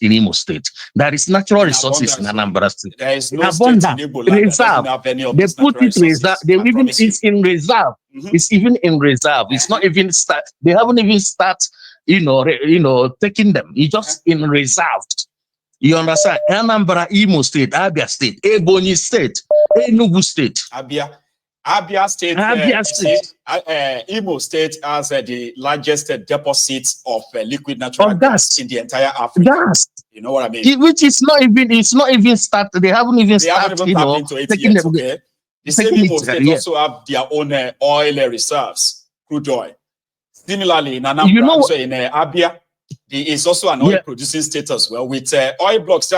in Imo State. There is natural In resources in abundance. Anambra State. There is no state in Abundant. Igbo land that doesn't Reserve. have any of They these put natural it reserve. resources. They I even promise you. it's in reserve. Mhm. It's even in reserve. It's not even start. They haven't even start. Taking them. It's just in reserve. You understand? Anambra, Imo State, Abia State, Ebonyi State, Enugu State. Abia State, Abia State. Imo State has the largest deposit of liquid natural gas in the entire Africa. Gas. You know what I mean? Which is not even started. They haven't even started. They haven't even tapped into it yet. Okay. The same Imo State also have their own oil reserves, crude oil. Similarly, in Anambra, in Abia, there is also an oil producing state as well with oil blocks.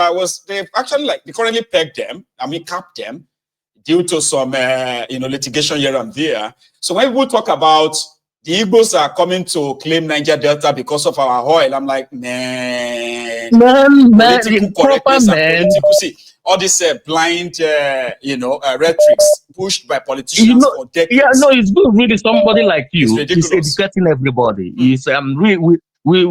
They've actually they currently pegged them. Capped them due to some litigation here and there. So when people talk about the Igbos are coming to claim Niger Delta because of our oil, I'm like, political correctness and political. See, all this blind, rhetorics pushed by politicians for decades. Yeah, no, it's good really somebody like you is educating everybody. It's we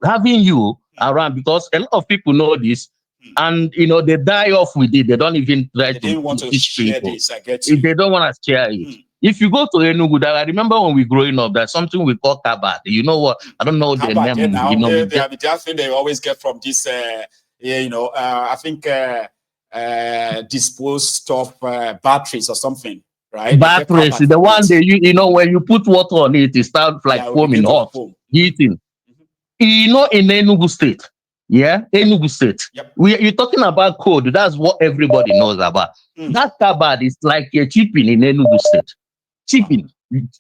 having you around because a lot of people know this and they die off with it. They don't even try to teach people. This, I get you. They don't want to share it. If you go to Enugu, I remember when we growing up, there's something we call kabad. You know what? I don't know the name. The thing they always get from this, I think disposed of batteries or something, right? Batteries, the one they use, when you put water on it, it starts foaming hot, heating. In Enugu State, Enugu State. Yep. You're talking about code. That's what everybody knows about. That kabad is like a chipping in Enugu State. Chipping.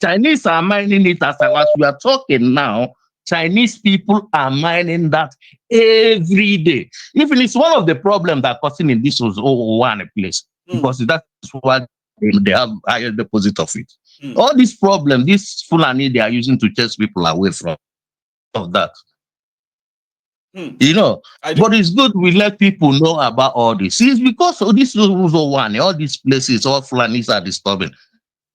Chinese are mining it as we are talking now. Chinese people are mining that every day. Even it's one of the problems that causing in this was one place because that's what they have higher deposit of it. All these problems, this Fulani they are using to chase people away from that. But it's good we let people know about all this. It's because this is one, all these places, all Fulanis are disturbing.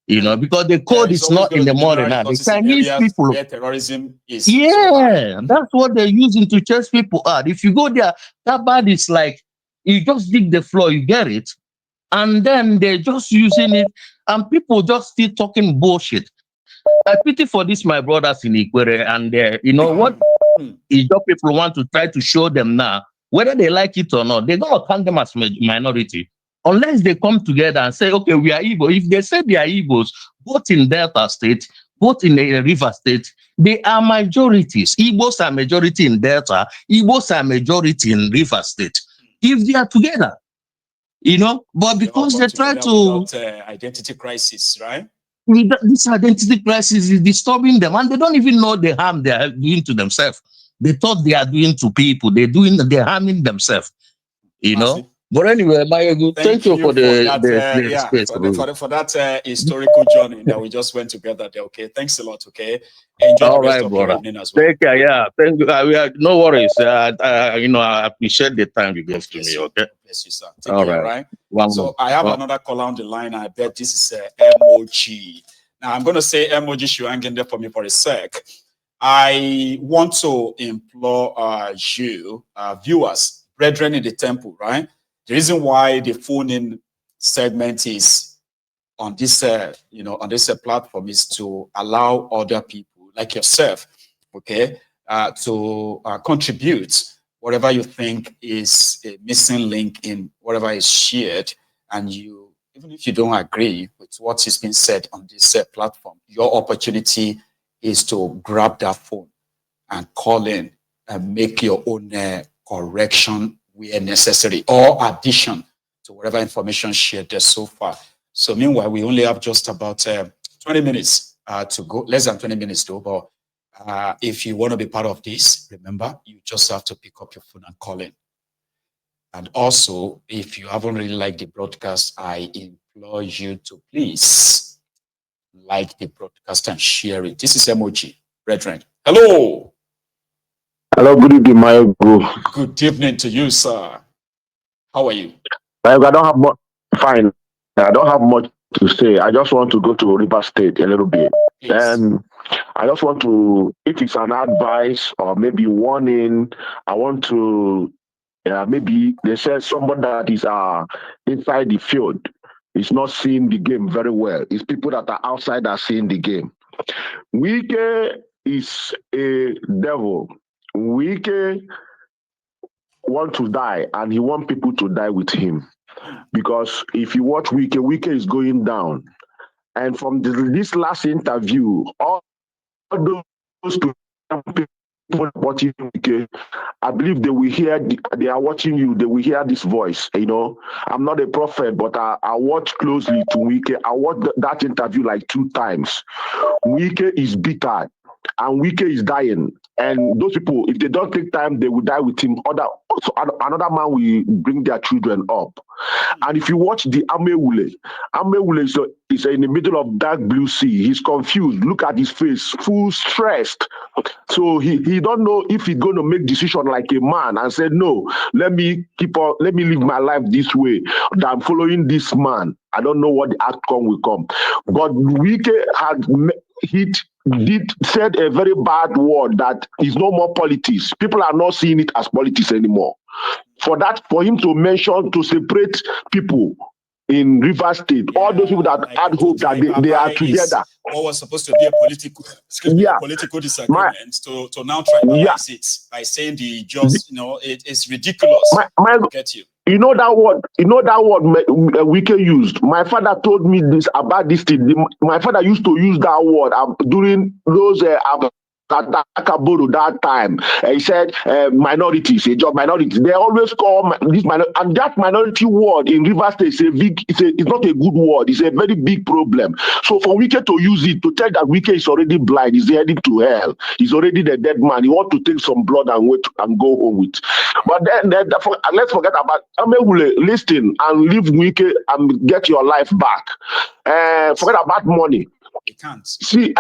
Because the code is not in the morning now. The Chinese people, where terrorism is. That's what they're using to chase people out. If you go there, that bad is like you just dig the floor, you get it, and then they're just using it, and people just still talking bullshit. I pity for this, my brothers in Ikwere, and what Ijaw people want to try to show them now, whether they like it or not, they're gonna count them as minority. Unless they come together and say, okay, we are Igbo. If they say they are Igbos, both in Delta State, both in the River State, they are majorities. Igbos are majority in Delta, Igbos are majority in River State. If they are together, but because they try to identity crisis, right? This identity crisis is disturbing them, and they don't even know the harm they are doing to themselves. They thought they are doing to people. They're harming themselves. But anyway, Mayogu, thank you for the space. For that historical journey that we just went together there. Okay, thanks a lot. Okay, enjoy the rest of your evening as well. Take care. Yeah, thank you. No worries. I appreciate the time you gave to me. Okay, bless you, sir. Take care. Right. So I have another call on the line. I bet this is MOG. Now I'm going to say MOG should hang in there for me for a sec. I want to implore you, viewers, brethren in the temple, right? The reason why the phone-in segment is on this, on this platform is to allow other people like yourself, okay, to contribute whatever you think is a missing link in whatever is shared, and you, even if you don't agree with what is being said on this platform, your opportunity is to grab that phone and call in and make your own correction where necessary or addition to whatever information shared there so far. So meanwhile, we only have just about 20 minutes to go, less than 20 minutes to go. But if you want to be part of this, remember, you just have to pick up your phone and call in. And also, if you haven't really liked the broadcast, I implore you to please like the broadcast and share it. This is MOG, brethren. Hello. Hello, good evening, Mayo. Good evening to you, sir. How are you? I don't have much. Fine. I don't have much to say. I just want to go to River State a little bit. Please. I just want to, if it's an advice or maybe warning, I want to maybe they said somebody that is inside the field is not seeing the game very well. It's people that are outside that are seeing the game. Wike is a devil. Wike want to die and he want people to die with him. Because if you watch Wike, Wike is going down. And from this last interview, all those people watching Wike, I believe they will hear, they are watching you, they will hear this voice. You know, I'm not a prophet, but I watch closely to Wike. I watched that interview like 2 times. Wike is bitter and Wike is dying. And those people, if they don't take time, they will die with him. Another man will bring their children up. And if you watch the Amewule is in the middle of dark blue sea. He's confused. Look at his face, full stressed. So he don't know if he's going to make decision like a man and say, no, let me live my life this way. That I'm following this man. I don't know what the outcome will come. But Wike had said a very bad word that is no more politics. People are not seeing it as politics anymore. For him to mention, to separate people in River State, all those people that had hope that they are together. What was supposed to be a political, a political disagreement to now tribalize it by saying it's ridiculous. Get you. You know that word Wike used. My father told me this about this thing. My father used to use that word during those Takaboro that time. He said minorities, a job minorities. They always call this minority, and that minority word in River State it's not a good word. It's a very big problem. So for Wike to use it to tell that Wike is already blind, he's heading to hell. He's already the dead man. He want to take some blood and wait and go home with. But then let's forget about Amewule. Listen and leave Wike and get your life back. Forget about money. It can't. See,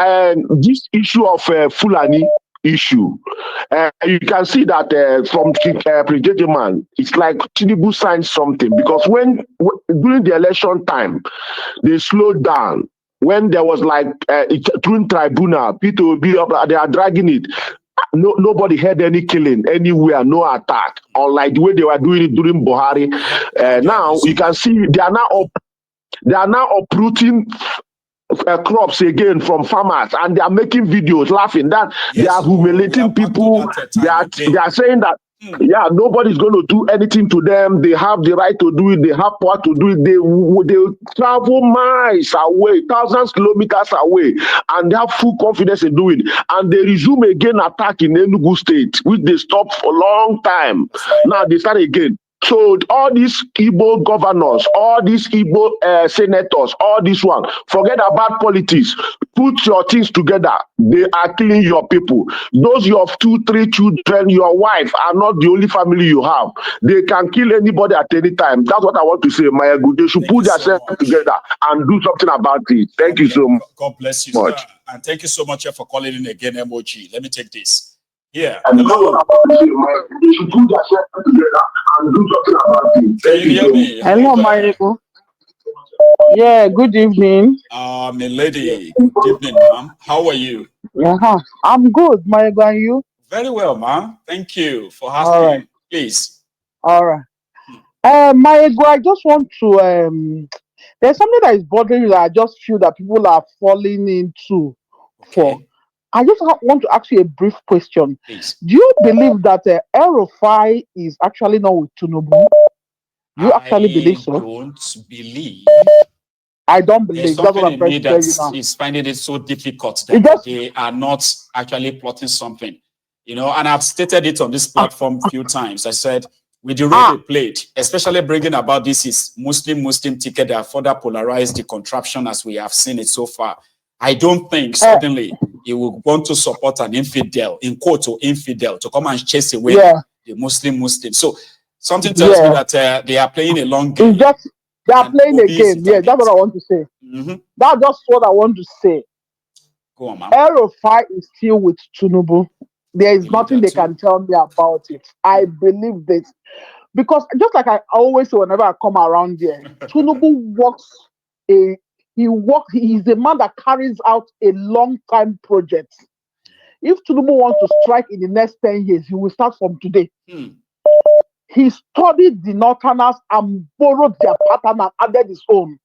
this issue of Fulani issue, you can see that from President Man, it's like Tinubu signed something because during the election time, they slowed down. When there was like during tribunal, P2B, they are dragging it. Nobody had any killing anywhere, no attack. Unlike the way they were doing it during Buhari. Now you can see they are now uprooting crops again from farmers, and they are making videos laughing that they are humiliating people. They are saying that nobody's going to do anything to them. They have the right to do it. They have power to do it. They travel miles away, thousands of kilometers away, and they have full confidence in doing it. And they resume again attack in Enugu State, which they stopped for a long time. Now they start again. So all these Igbo governors, all these Igbo senators, all this one, forget about politics. Put your things together. They are killing your people. Those you have 2, 3 children, your wife are not the only family you have. They can kill anybody at any time. That's what I want to say, Maya Good. They should put themselves together and do something about it. Thank you so much. God bless you, sir. And thank you so much for calling in again, MOG. Let me take this. Yeah. And hello. They should put themselves together and do something about it. Can you hear me? Hello, Michael. Yeah, good evening. Milady, good evening, ma'am. How are you? I'm good, Michael, and you? Very well, ma'am. Thank you for asking. Right. Please. All right. Michael, I just want to there's something that is bothering you that I just feel that people are falling into for. I just want to ask you a brief question. Please. Do you believe that El-Rufai is actually not with Tinubu? Do you actually believe so? I don't believe. I don't believe. That's what I'm trying to tell you now. Is finding it so difficult that they are not actually plotting something. You know, and I've stated it on this platform a few times. I said, with the role they played, especially bringing about this is Muslim ticket that further polarized the contraption as we have seen it so far. I don't think suddenly he will want to support an infidel, in quote, or infidel, to come and chase away the Muslim. So something tells me that they are playing a long game. They are playing a game. Yeah, that's what I want to say. That's just what I want to say. Go on, ma'am. El-Rufai is still with Tinubu. There is nothing they can tell me about it. I believe this. Because just like I always say whenever I come around here, Tinubu works He's a man that carries out a long-time project. If Tinubu wants to strike in the next 10 years, he will start from today. He studied the Northerners and borrowed their pattern and added his own.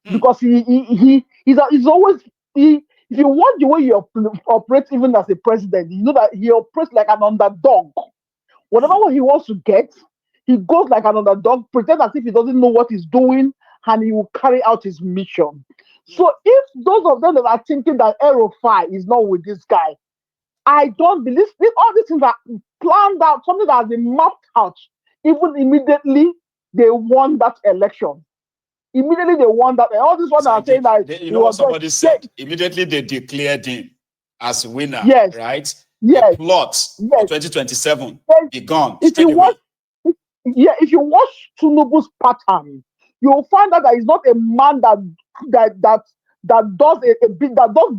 Because he's always if you watch the way he operates even as a president, you know that he operates like an underdog. Whatever he wants to get, he goes like an underdog, pretends as if he doesn't know what he's doing, and he will carry out his mission. So if those of them that are thinking that Aerofy is not with this guy, I don't believe all these things are planned out, something that has been mapped out. Even immediately they won that election. Immediately they won that. All these ones are saying that you know what somebody said. Immediately they declared him as winner. Yes. Right. Yes. The plot for 2027 be gone. If you watch Tinubu's pattern, you'll find out that he's not a man that does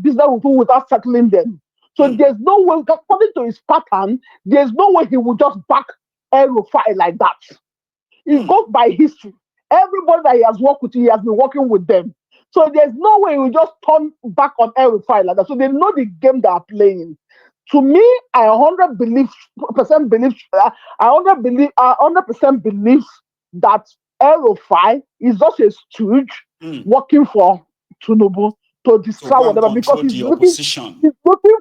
business with people without settling them. So there's no way, according to his pattern, there's no way he would just back Aerofy like that. It goes by history. Everybody that he has worked with, he has been working with them. So there's no way he will just turn back on Aerofy like that. So they know the game they are playing. To me, I 100% believe that Aerofy is just a stooge working for Tinubu to destroy whatever, because he's looking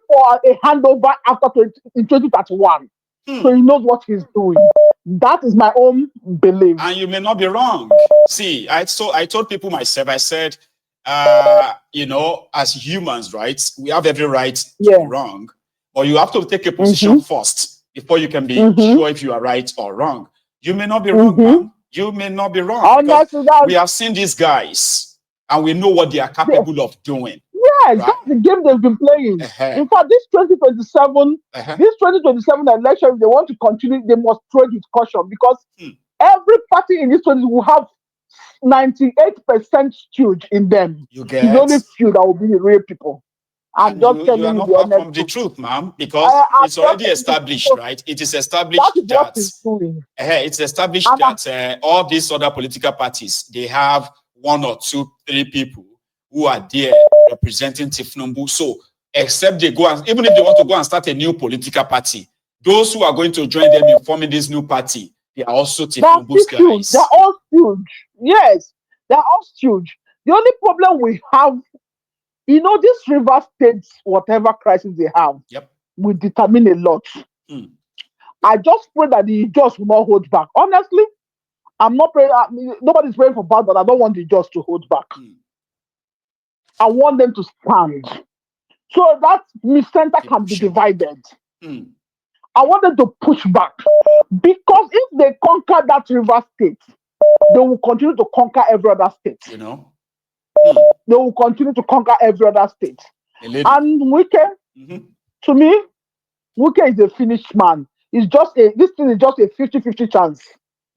for a handover in 2031. So he knows what he's doing. That is my own belief. And you may not be wrong. See, I told people myself, I said, as humans, right, we have every right to be wrong, or you have to take a position first before you can be sure if you are right or wrong. You may not be wrong, man. You may not be wrong. We have seen these guys and we know what they are capable of doing. Yeah, that's the game they've been playing. In fact, this 2027 election, if they want to continue, they must trade with caution, because every party in this one will have 98% stooge in them. It's only few that will be the real people. I'm just telling you, are not far from the truth, ma'am, because it's already established, right? It is established that it's established that all these other political parties, they have 1 or 2, 3 people who are there representing Tifnumbu. So, except they go and, even if they want to go and start a new political party, those who are going to join them in forming this new party, they are also Tifnumbu's guys. They're all huge. Yes, they're all huge. The only problem we have, this River State, whatever crisis they have, will determine a lot. I just pray that the judge will not hold back. Honestly, I'm not praying. Nobody's praying for bad, but I don't want the judge to hold back. I want them to stand, so that center can be divided. I want them to push back, because if they conquer that River State, they will continue to conquer every other state. They will continue to conquer every other state. And Wike, to me, Wike is a finished man. This thing is just a 50-50 chance.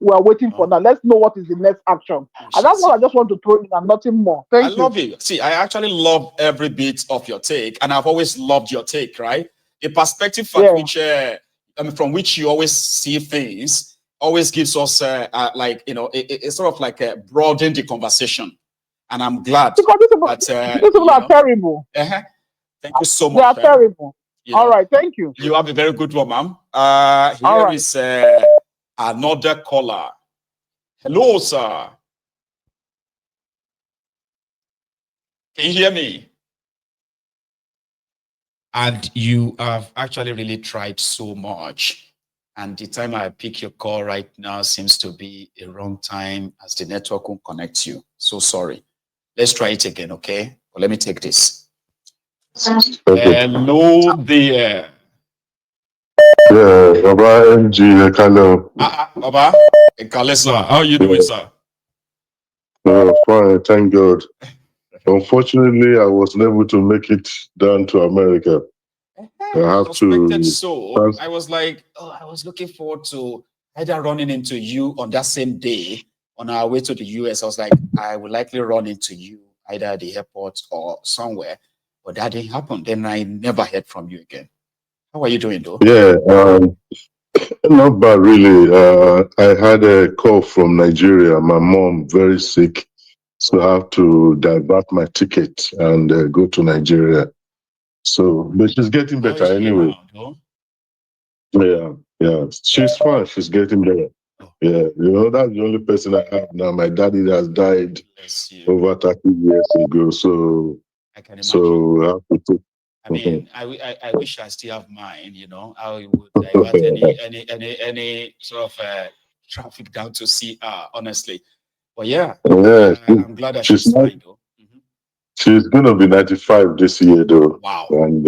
We are waiting for now. Let's know what is the next action. And that's what I just want to throw in, and nothing more. Thank you. I love it. See, I actually love every bit of your take, and I've always loved your take, right? The perspective from which you always see things always gives us it's sort of like broaden the conversation. And I'm glad because these people are terrible. Thank you so much. They are terrible. All right, thank you. You have a very good one, ma'am. Here is another caller. Hello, sir. Can you hear me? And you have actually really tried so much. And the time I pick your call right now seems to be a wrong time, as the network won't connect you. So sorry. Let's try it again, okay? Well, let me take this. Okay. Hello there. Yeah, Baba MG, hello. Baba, sir. How are you doing, sir? Fine, thank God. Unfortunately, I wasn't able to make it down to America. I have to. So I was like, I was looking forward to either running into you on that same day on our way to the US. I was like, I will likely run into you either at the airport or somewhere, but that didn't happen. Then I never heard from you again. How are you doing, though? Yeah, not bad, really. I had a call from Nigeria. My mom, very sick. So I have to divert my ticket and go to Nigeria. So, but she's getting better anyway. Yeah. She's fine. She's getting better. Yeah, that's the only person I have now. My daddy has died over 30 years ago. So I can imagine. So I have to take. I mean, I wish I still have mine. I would divert any sort of traffic down to CR, honestly. But yeah, I'm glad that she's fine though. She's gonna be 95 this year though. Wow. And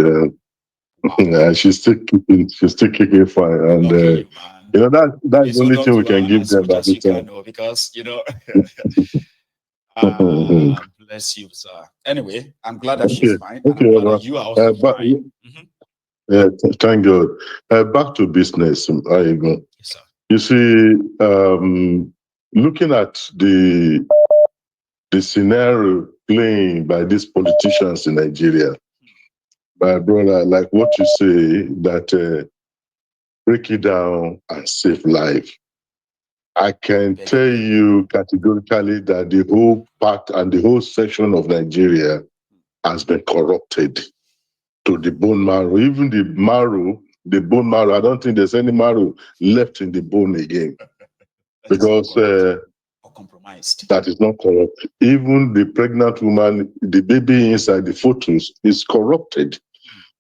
wow. She's still kicking fine. And that's the only thing we can give them at the time. Because bless you, sir. Anyway, I'm glad that she's fine. And I'm glad that you are also fine. Yeah, thank God. Back to business. How you go? Yes, sir. You see, looking at the scenario playing by these politicians in Nigeria, my brother, like what you say, that break it down and save life. I can tell you categorically that the whole part and the whole section of Nigeria has been corrupted to the bone marrow. Even the bone marrow, I don't think there's any marrow left in the bone again. Because compromised. That is not corrupt. Even the pregnant woman, the baby inside the fetus is corrupted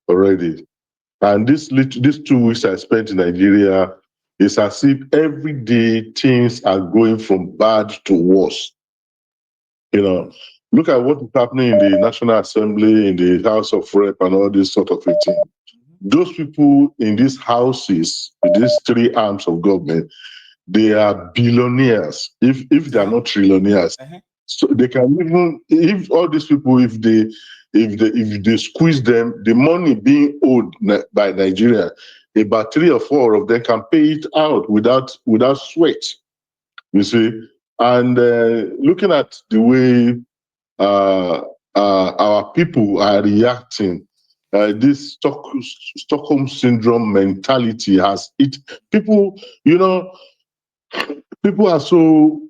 already. And these 2 weeks I spent in Nigeria, it's as if every day things are going from bad to worse. Look at what is happening in the National Assembly, in the House of Rep, and all this sort of thing. Those people in these houses, these 3 arms of government, they are billionaires, if they are not trillionaires. So they can even, if all these people, if they squeeze them, the money being owed by Nigeria, about 3 or 4 of them can pay it out without sweat. You see, and looking at the way our people are reacting, this Stockholm syndrome mentality has it. People, people are so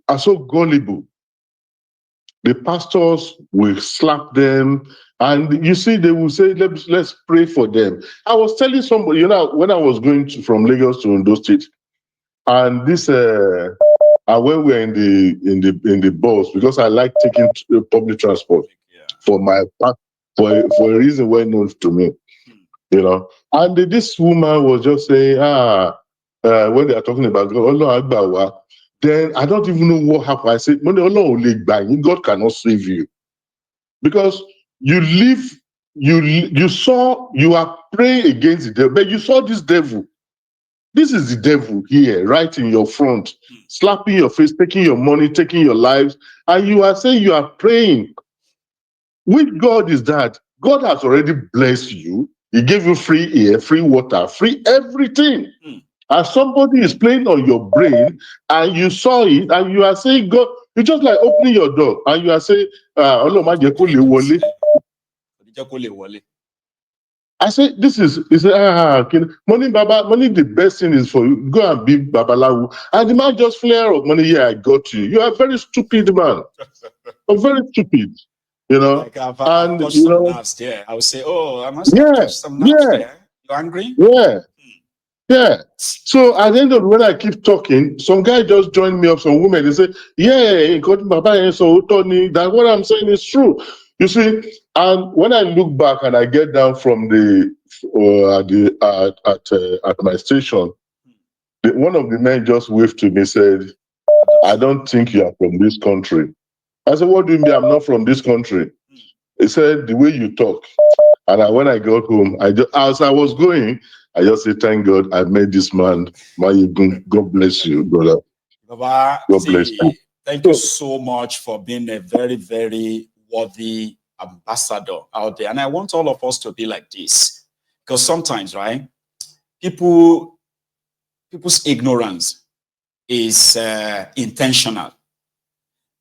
gullible. The pastors will slap them, and you see, they will say, "Let's pray for them." I was telling somebody, when I was going from Lagos to Ondo State, and this, and when we were in the bus, because I like taking public transport for a reason well known to me, And this woman was just saying, when they are talking about God, then I don't even know what happened. I said, God cannot save you. Because you are praying against the devil, but you saw this devil. This is the devil here, right in your front, slapping your face, taking your money, taking your lives, and you are saying you are praying. Which God is that? God has already blessed you. He gave you free air, free water, free everything. And somebody is playing on your brain, and you saw it, and you are saying, God, it's just like opening your door, and you are saying, I said, money, Baba, money, the best thing is for you. Go and be Babalawu. And the man just flare up, money, yeah, I got you. You are a very stupid man. Very stupid. Like I've touched some nerves there. I would say, I must have touched some nerves there. You angry? Yeah. So at the end of when I keep talking, some guy just joined me up, some women, they say, that what I'm saying is true. You see, and when I look back and I get down from at my station, one of the men just waved to me, said, "I don't think you are from this country." I said, "What do you mean I'm not from this country?" He said, "The way you talk." And when I got home, as I was going, I just said, "Thank God I met this man. God bless you, brother." Baba, God bless you. Thank you so much for being a very, very worthy ambassador out there. And I want all of us to be like this. Because sometimes, right, people's ignorance is intentional.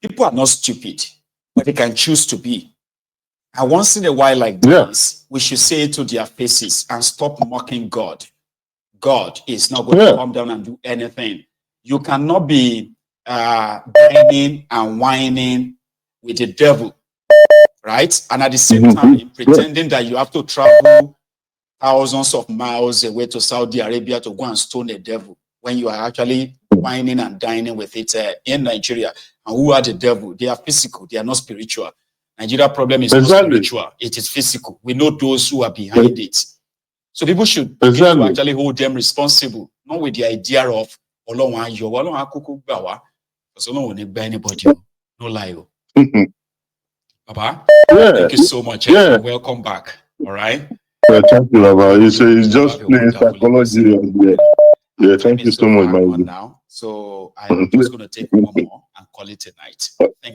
People are not stupid, but they can choose to be. And once in a while like this, we should say it to their faces and stop mocking God. God is not going to come down and do anything. You cannot be dining and whining with the devil, right? And at the same time, pretending that you have to travel thousands of miles away to Saudi Arabia to go and stone the devil when you are actually whining and dining with it in Nigeria. And who are the devil? They are physical. They are not spiritual. Nigeria problem is not spiritual. It is physical. We know those who are behind it. So people should begin to actually hold them responsible, not with the idea of anybody. No lie. Papa, thank you so much. Welcome back. All right. Yeah, thank you, Baba. It's just playing psychology. Yeah, thank you so much, my now. So I'm just going to take one more and call it a night. Thank you.